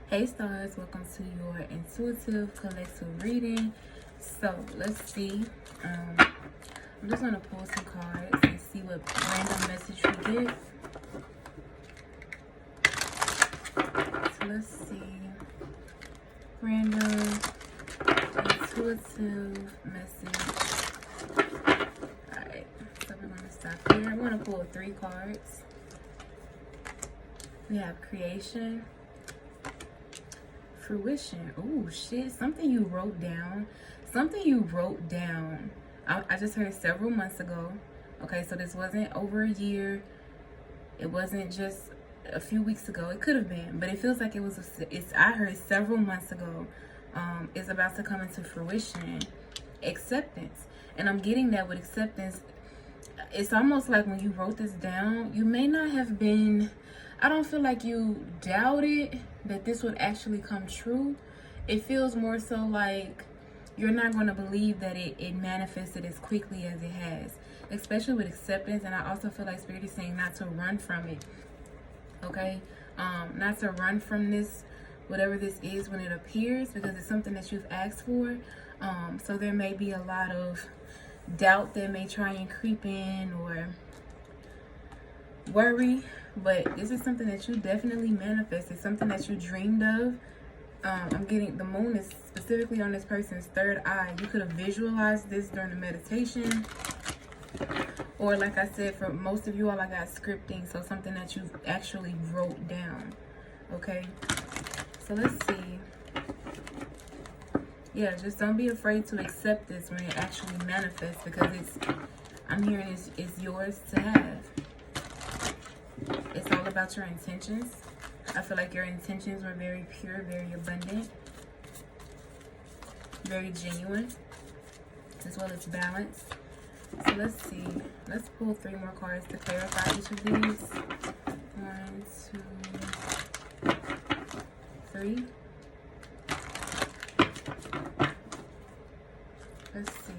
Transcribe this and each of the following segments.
Hey stars, welcome to your intuitive collective reading. So let's see. I'm just gonna pull some cards and see what random message we get. So let's see. Random intuitive message. Alright, so we're gonna stop here. I'm gonna pull 3 cards. We have creation, fruition. Oh shit, something you wrote down. I just heard several months ago. Okay, so this wasn't over a year. It wasn't just a few weeks ago. It could have been, but it feels like it was. I heard several months ago. It's about to come into fruition. Acceptance, and I'm getting that with acceptance. It's almost like when you wrote this down, you may not have been. I don't feel like you doubted that this would actually come true. It feels more so like you're not going to believe that it manifested as quickly as it has, especially with acceptance. And I also feel like Spirit is saying not to run from it, okay? Not to run from this, whatever this is when it appears, because it's something that you've asked for. So there may be a lot of doubt that may try and creep in, or worry, but this is something that you definitely manifested, something that you dreamed of. I'm getting the moon is specifically on this person's third eye. You could have visualized this during the meditation, or like I said, for most of you all, I got scripting, so something that you actually wrote down. Okay, so let's see. Yeah, just don't be afraid to accept this when it actually manifests, because I'm hearing it's yours to have. It's all about your intentions. I feel like your intentions were very pure, very abundant, very genuine, as well as balanced. So let's see. Let's pull 3 more cards to clarify each of these. 1, 2, 3. Let's see.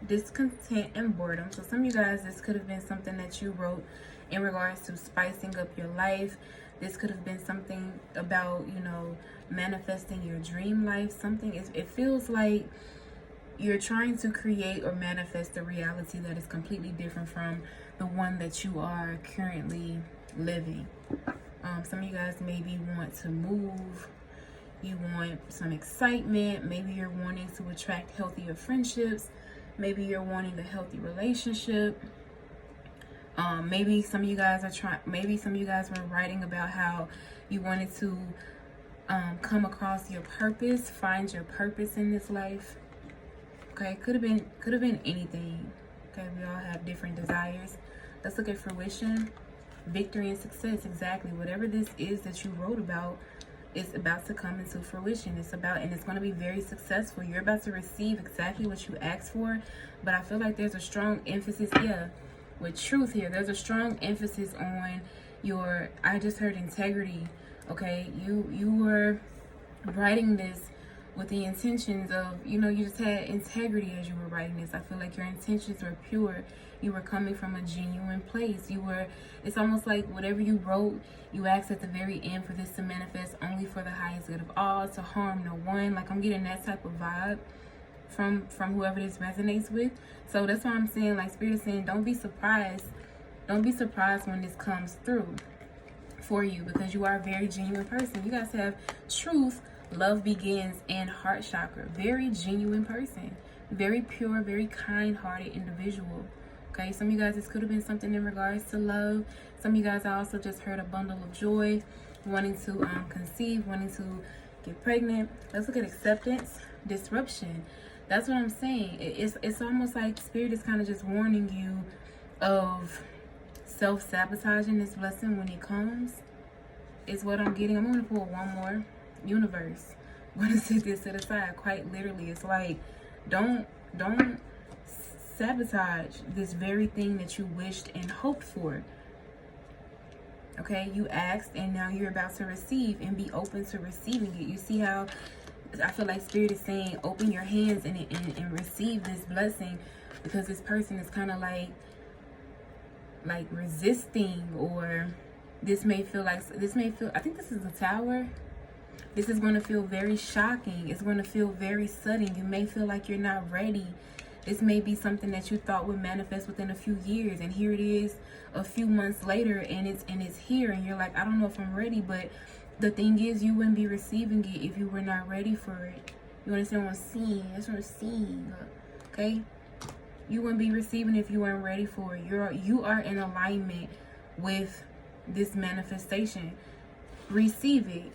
Discontent and boredom. So some of you guys, this could have been something that you wrote in regards to spicing up your life. This could have been something about, manifesting your dream life. It feels like you're trying to create or manifest a reality that is completely different from the one that you are currently living. Some of you guys maybe want to move. You want some excitement. Maybe you're wanting to attract healthier friendships. Maybe you're wanting a healthy relationship. Maybe some of you guys were writing about how you wanted to come across your purpose, find your purpose in this life. Okay, could have been anything. Okay, we all have different desires. Let's look at fruition, victory, and success. Exactly, whatever this is that you wrote about, it's about to come into fruition. And it's going to be very successful. You're about to receive exactly what you asked for. But I feel like there's a strong emphasis, with truth here. There's a strong emphasis on I just heard integrity. Okay, you were writing this with the intentions of, you just had integrity as you were writing this. I feel like your intentions were pure. You were coming from a genuine place. It's almost like whatever you wrote, you asked at the very end for this to manifest only for the highest good of all, to harm no one. Like, I'm getting that type of vibe from whoever this resonates with. So that's why I'm saying, like, Spirit is saying, don't be surprised. Don't be surprised when this comes through for you, because you are a very genuine person. You guys have truth, love begins, and heart chakra. Very genuine person. Very pure, very kind-hearted individual. Okay, some of you guys, this could have been something in regards to love. Some of you guys, I also just heard a bundle of joy, wanting to conceive, wanting to get pregnant. Let's look at acceptance, disruption. That's what I'm saying. It's almost like Spirit is kind of just warning you of self-sabotaging this blessing when it comes, is what I'm getting. I'm going to pull one more. Universe. I'm going to set this to the side. Quite literally, it's like, don't sabotage this very thing that you wished and hoped for. Okay, you asked, and now you're about to receive, and be open to receiving it. You see how I feel like Spirit is saying, open your hands and receive this blessing, because this person is kind of like resisting or This may feel, I think this is a Tower. This is going to feel very shocking. It's going to feel very sudden. You may feel like you're not ready. This may be something that you thought would manifest within a few years, and here it is a few months later, and it's here, and you're like, I don't know if I'm ready. But the thing is, you wouldn't be receiving it if you were not ready for it. You understand what I'm saying? That's what I'm saying. Okay? You wouldn't be receiving it if you weren't ready for it. You are in alignment with this manifestation. Receive it.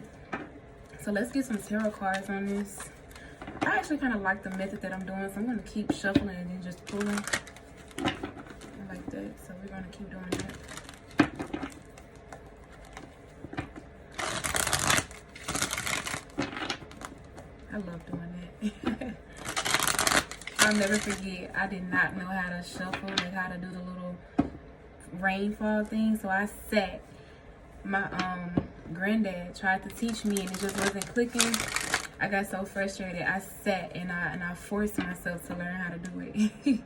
So let's get some tarot cards on this. I actually kind of like the method that I'm doing, so I'm going to keep shuffling and then just pulling. I like that, so we're going to keep doing that. I love doing that. I'll never forget, I did not know how to shuffle, like how to do the little rainfall thing, so I sat. My granddad tried to teach me and it just wasn't clicking. I got so frustrated. I sat and I forced myself to learn how to do it.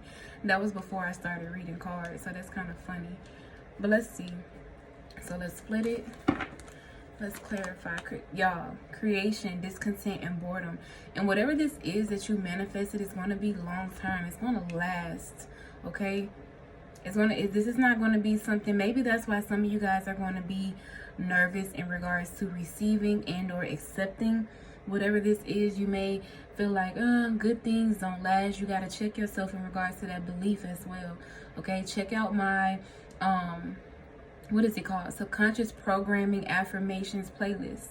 That was before I started reading cards, so that's kind of funny. But let's see. So let's split it. Let's clarify. Y'all, creation, discontent, and boredom. And whatever this is that you manifested is going to be long term. It's going to last, okay? This is not going to be something, maybe that's why some of you guys are going to be nervous in regards to receiving and or accepting whatever this is. You may feel like, good things don't last. You got to check yourself in regards to that belief as well. Okay, check out my, what is it called? Subconscious Programming Affirmations playlist.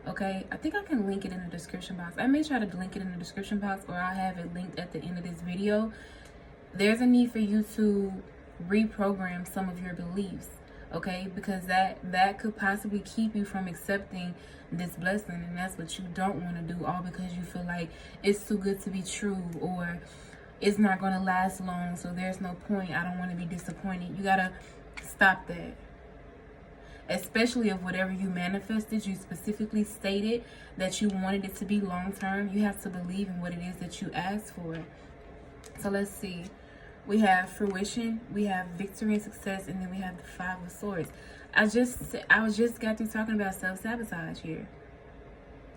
Okay, I think I can link it in the description box. I may try to link it in the description box, or I'll have it linked at the end of this video. There's a need for you to reprogram some of your beliefs, okay, because that could possibly keep you from accepting this blessing, and that's what you don't want to do, all because you feel like it's too good to be true, or it's not going to last long, so there's no point. I don't want to be disappointed. You gotta stop that. Especially if whatever you manifested, you specifically stated that you wanted it to be long term. You have to believe in what it is that you asked for. So let's see. We have fruition, we have victory and success, and then we have the Five of Swords. I just got through talking about self-sabotage here.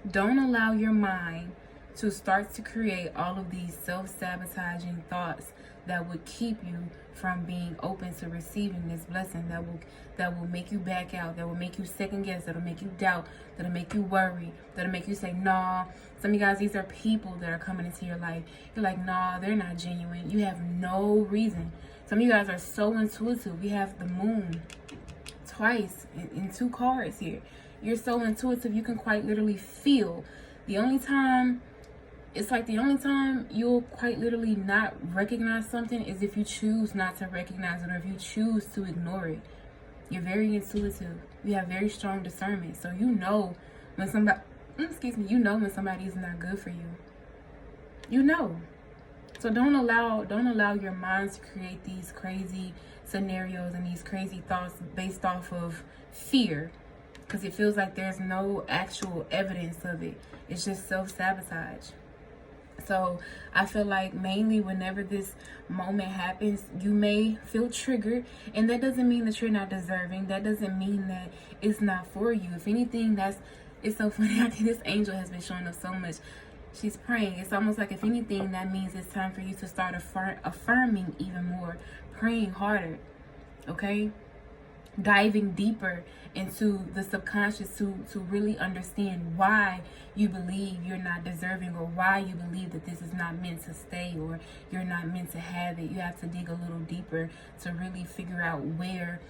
Don't allow your mind to start to create all of these self-sabotaging thoughts that would keep you from being open to receiving this blessing, that will make you back out, that will make you second guess, that'll make you doubt, that'll make you worry, that'll make you say, nah. Some of you guys, these are people that are coming into your life. You're like, nah, they're not genuine. You have no reason. Some of you guys are so intuitive. We have the moon twice in two cards here. You're so intuitive, you can quite literally feel. The only time you'll quite literally not recognize something is if you choose not to recognize it, or if you choose to ignore it. You're very intuitive. You have very strong discernment. So you know when somebody, you know when somebody is not good for you. You know. So don't allow your mind to create these crazy scenarios and these crazy thoughts based off of fear, because it feels like there's no actual evidence of it. It's just self-sabotage. So I feel like mainly whenever this moment happens, you may feel triggered, and that doesn't mean that you're not deserving. That doesn't mean that it's not for you. If anything, it's so funny. I think this angel has been showing up so much. She's praying. It's almost like, if anything, that means it's time for you to start affirming even more, praying harder, okay? Diving deeper into the subconscious to really understand why you believe you're not deserving, or why you believe that this is not meant to stay, or you're not meant to have it. You have to dig a little deeper to really figure out where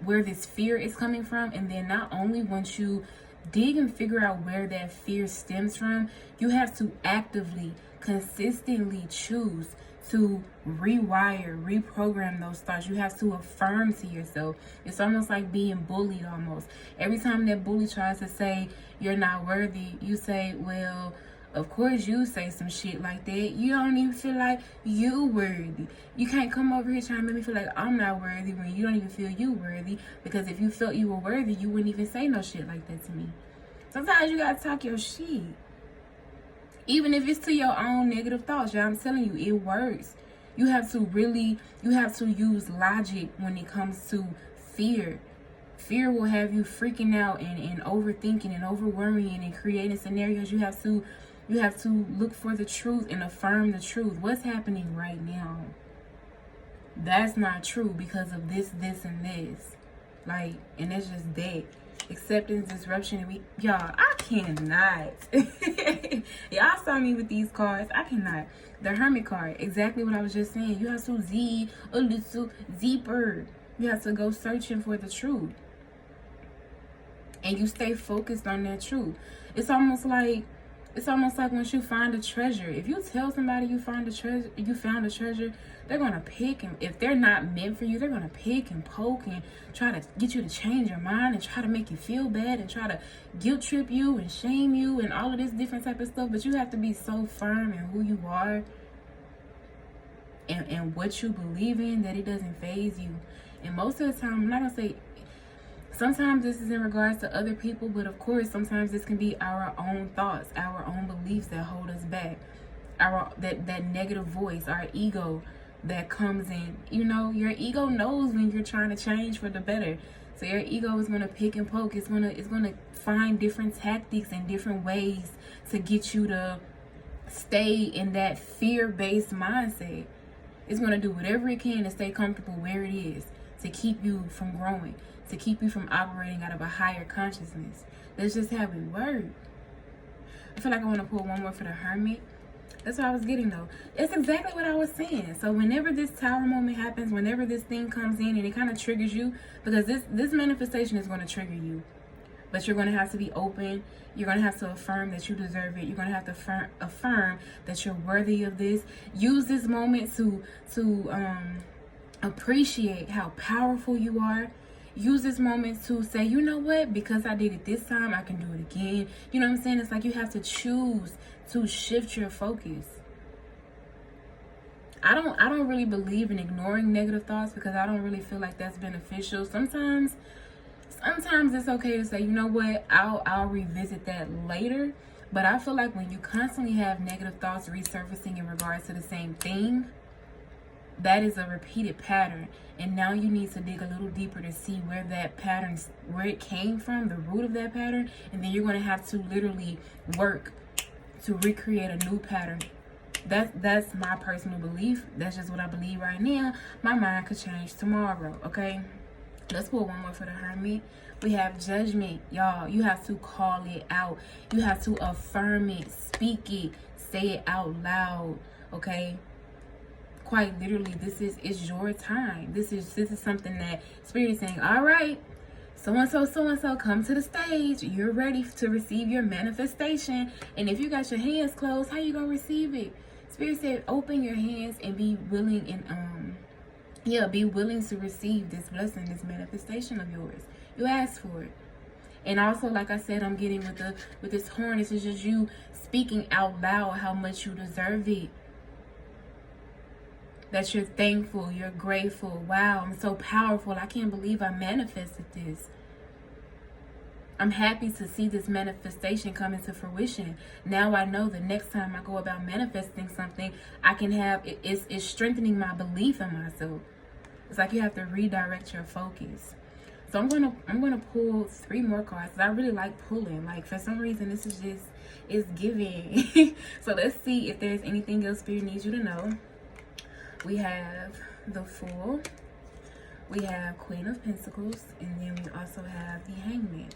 this fear is coming from. And then not only once you dig and figure out where that fear stems from, you have to actively, consistently choose to reprogram those thoughts. You have to affirm to yourself. It's almost like being bullied almost. Every time that bully tries to say you're not worthy, you say, well, of course you say some shit like that. You don't even feel like you worthy. You can't come over here trying to make me feel like I'm not worthy when you don't even feel you worthy. Because if you felt you were worthy, you wouldn't even say no shit like that to me. Sometimes you gotta talk your shit. Even if it's to your own negative thoughts, y'all, I'm telling you, it works. You have to use logic when it comes to fear. Fear will have you freaking out and overthinking and over worrying and creating scenarios. You have to look for the truth and affirm the truth. What's happening right now? That's not true because of this, and this. Like, and it's just that. Acceptance, disruption, and y'all, I cannot. Y'all saw me with these cards. I cannot. The Hermit card, exactly what I was just saying. You have to Z a little deeper. You have to go searching for the truth. And you stay focused on that truth. It's almost like once you find a treasure. If you tell somebody you found a treasure, they're gonna pick, and if they're not meant for you, they're gonna pick and poke and try to get you to change your mind and try to make you feel bad and try to guilt trip you and shame you and all of this different type of stuff. But you have to be so firm in who you are and what you believe in that it doesn't faze you. And most of the time, I'm not gonna say sometimes this is in regards to other people, but of course sometimes this can be our own thoughts, our own beliefs that hold us back, that negative voice, our ego that comes in. You know, your ego knows when you're trying to change for the better. So your ego is gonna pick and poke. It's gonna find different tactics and different ways to get you to stay in that fear-based mindset. It's gonna do whatever it can to stay comfortable where it is, to keep you from growing, to keep you from operating out of a higher consciousness. That's just how we work. I feel like I want to pull one more for the Hermit. That's what I was getting though. It's exactly what I was saying. So whenever this Tower moment happens, whenever this thing comes in and it kind of triggers you, because this manifestation is going to trigger you. But you're going to have to be open. You're going to have to affirm that you deserve it. You're going to have to affirm that you're worthy of this. Use this moment to appreciate how powerful you are. Use this moment to say, you know what, because I did it this time, I can do it again. You know what I'm saying? It's like you have to choose to shift your focus. I don't really believe in ignoring negative thoughts because I don't really feel like that's beneficial. Sometimes it's okay to say, you know what, I'll revisit that later. But I feel like when you constantly have negative thoughts resurfacing in regards to the same thing, that is a repeated pattern. And now you need to dig a little deeper to see where that pattern, where it came from, the root of that pattern. And then you're going to have to literally work to recreate a new pattern. That's my personal belief. That's just what I believe right now. My mind could change tomorrow, okay? Let's pull one more for the Hermit. We have Judgment. Y'all, you have to call it out. You have to affirm it, speak it, say it out loud, okay? Quite literally, this is your time. This is something that Spirit is saying, all right, so-and-so, come to the stage. You're ready to receive your manifestation. And if you got your hands closed, how you gonna receive it? Spirit said, open your hands and be willing and be willing to receive this blessing, this manifestation of yours. You asked for it. And also, like I said, I'm getting with this horn, this is just you speaking out loud how much you deserve it. That you're thankful, you're grateful. Wow, I'm so powerful. I can't believe I manifested this. I'm happy to see this manifestation come into fruition. Now I know the next time I go about manifesting something, I can have, it's strengthening my belief in myself. It's like you have to redirect your focus. So I'm gonna pull 3 more cards. I really like pulling. Like for some reason, this is just, it's giving. So let's see if there's anything else Spirit needs you to know. We have the Fool, we have Queen of Pentacles, and then we also have the Hangman.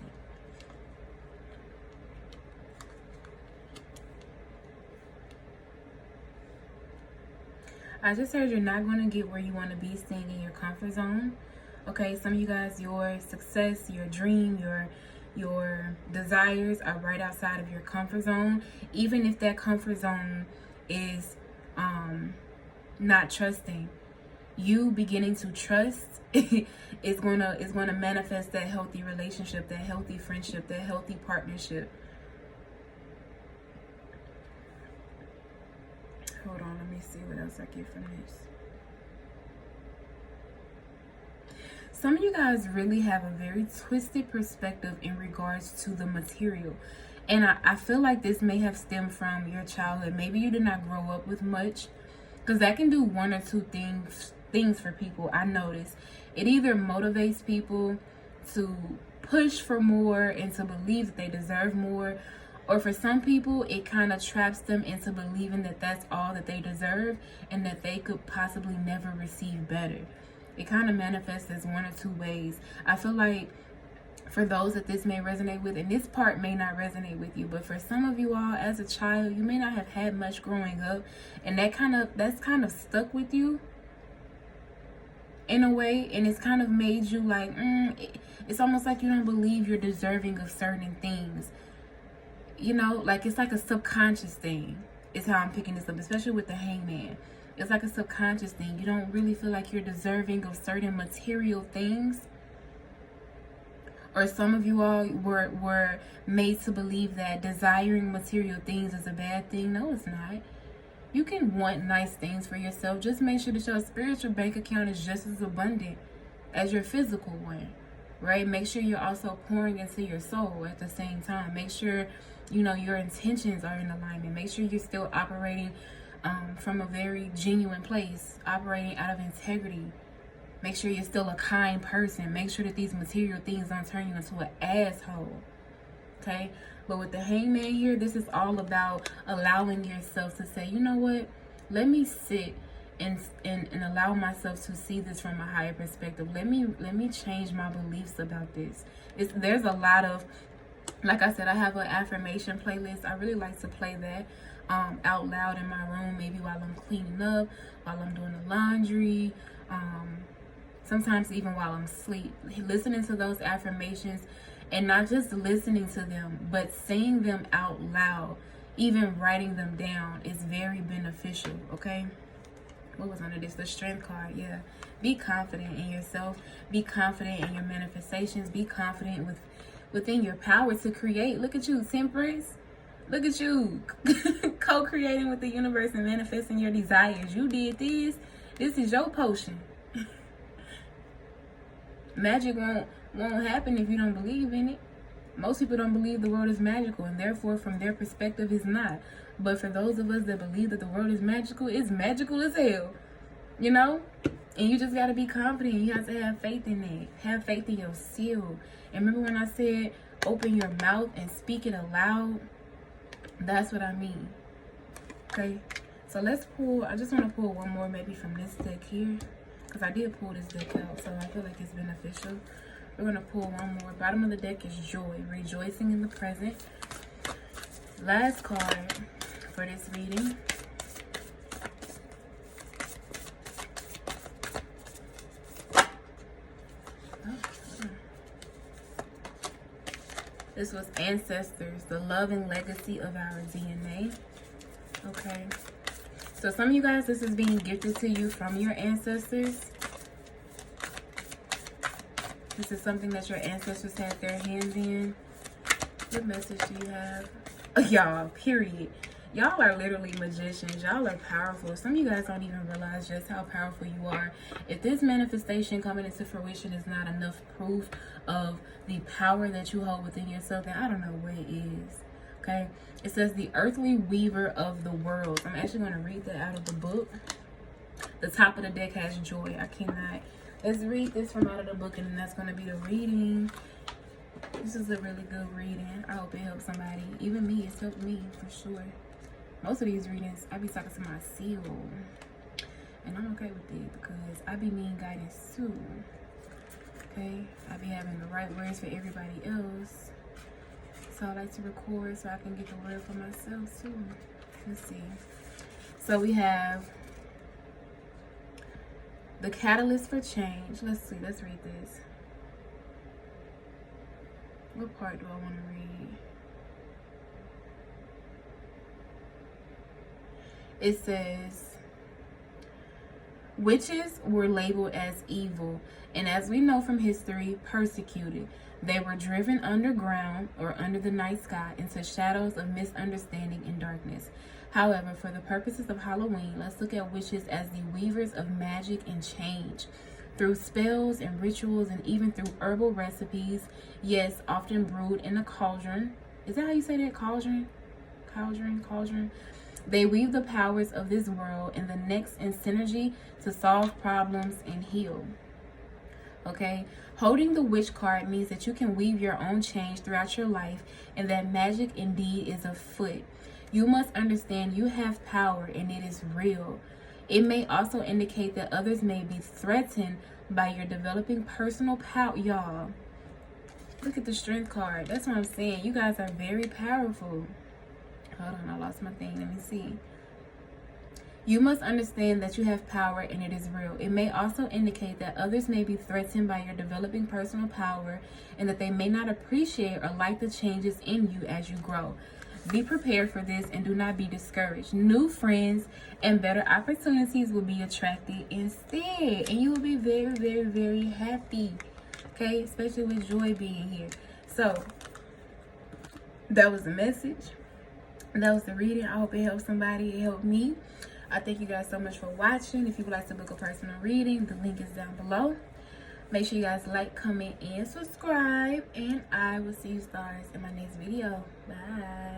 I just heard you're not going to get where you want to be staying in your comfort zone. Okay, some of you guys, your success, your dream, your desires are right outside of your comfort zone. Even if that comfort zone is not trusting, you beginning to trust is gonna manifest that healthy relationship, that healthy friendship, that healthy partnership. Hold on, let me see what else I get from this. Some of you guys really have a very twisted perspective in regards to the material. And I feel like this may have stemmed from your childhood. Maybe you did not grow up with much. Because that can do one or two things for people. I notice it either motivates people to push for more and to believe that they deserve more. Or for some people, it kind of traps them into believing that that's all that they deserve and that they could possibly never receive better. It kind of manifests as one or two ways. I feel like for those that this may resonate with, and this part may not resonate with you, but for some of you all, as a child, you may not have had much growing up, and that's kind of stuck with you in a way, and it's kind of made you like, it's almost like you don't believe you're deserving of certain things. You know, like it's like a subconscious thing is how I'm picking this up, especially with the Hangman. It's like a subconscious thing. You don't really feel like you're deserving of certain material things. Or some of you all were made to believe that desiring material things is a bad thing. No, it's not. You can want nice things for yourself. Just make sure that your spiritual bank account is just as abundant as your physical one, right? Make sure you're also pouring into your soul at the same time. Make sure, you know, your intentions are in alignment. Make sure you're still operating from a very genuine place, operating out of integrity. Make sure you're still a kind person. Make sure that these material things don't turn you into an asshole. Okay? But with the Hangman here, this is all about allowing yourself to say, you know what? Let me sit and allow myself to see this from a higher perspective. Let me change my beliefs about this. There's a lot of, like I said, I have an affirmation playlist. I really like to play that out loud in my room, maybe while I'm cleaning up, while I'm doing the laundry, sometimes even while I'm asleep. Listening to those affirmations, and not just listening to them, but saying them out loud, even writing them down is very beneficial, okay? What was under this? The Strength card, yeah. Be confident in yourself. Be confident in your manifestations. Be confident within your power to create. Look at you, Temperance. Look at you, co-creating with the universe and manifesting your desires. You did this. This is your potion. Magic won't happen if you don't believe in it. Most people don't believe the world is magical, and therefore from their perspective it's not. But for those of us that believe that the world is magical, it's magical as hell, you know? And you just got to be confident. You have to have faith in it. Have faith in your seal. And remember when I said open your mouth and speak it aloud? That's what I mean. Okay, so let's pull, I just want to pull one more maybe from this deck here, because I did pull this deck out, so I feel like it's beneficial. We're going to pull one more. Bottom of the deck is joy, rejoicing in the present. Last card for this reading. This was ancestors, the love and legacy of our DNA. Okay. So some of you guys, this is being gifted to you from your ancestors. This is something that your ancestors had their hands in. What message do you have? Y'all, period. Y'all are literally magicians. Y'all are powerful. Some of you guys don't even realize just how powerful you are. If this manifestation coming into fruition is not enough proof of the power that you hold within yourself, then I don't know what it is. Okay? It says the earthly weaver of the world. I'm actually going to read that out of the book. The top of the deck has joy. I cannot. Let's read this from out of the book, and then that's going to be the reading. This is a really good reading. I hope it helps somebody. Even me, it's helped me for sure. Most of these readings, I be talking to my seal. And I'm okay with it because I be needing guidance too. Okay? I be having the right words for everybody else. So I like to record so I can get the word for myself too. Let's see. So we have the catalyst for change. Let's see. Let's read this. What part do I want to read? It says, witches were labeled as evil, and as we know from history, persecuted. They were driven underground or under the night sky into shadows of misunderstanding and darkness. However, for the purposes of Halloween, let's look at witches as the weavers of magic and change. Through spells and rituals and even through herbal recipes, yes, often brewed in a cauldron. Is that how you say that? Cauldron? Cauldron? They weave the powers of this world and the next in synergy to solve problems and heal. Okay, holding the Witch card means that you can weave your own change throughout your life, and that magic indeed is afoot. You must understand you have power and it is real. It may also indicate that others may be threatened by your developing personal power. Y'all, look at the Strength card. That's what I'm saying. You guys are very powerful. Hold on, I lost my thing. Let me see. You must understand that you have power and it is real. It may also indicate that others may be threatened by your developing personal power and that they may not appreciate or like the changes in you as you grow. Be prepared for this and do not be discouraged. New friends and better opportunities will be attracted instead, and you will be very, very, very happy. Okay, especially with joy being here. So that was the message. That was the reading. I hope it helped somebody. It helped me. I thank you guys so much for watching. If you would like to book a personal reading, the link is down below. Make sure you guys like, comment, and subscribe. And I will see you stars in my next video. Bye.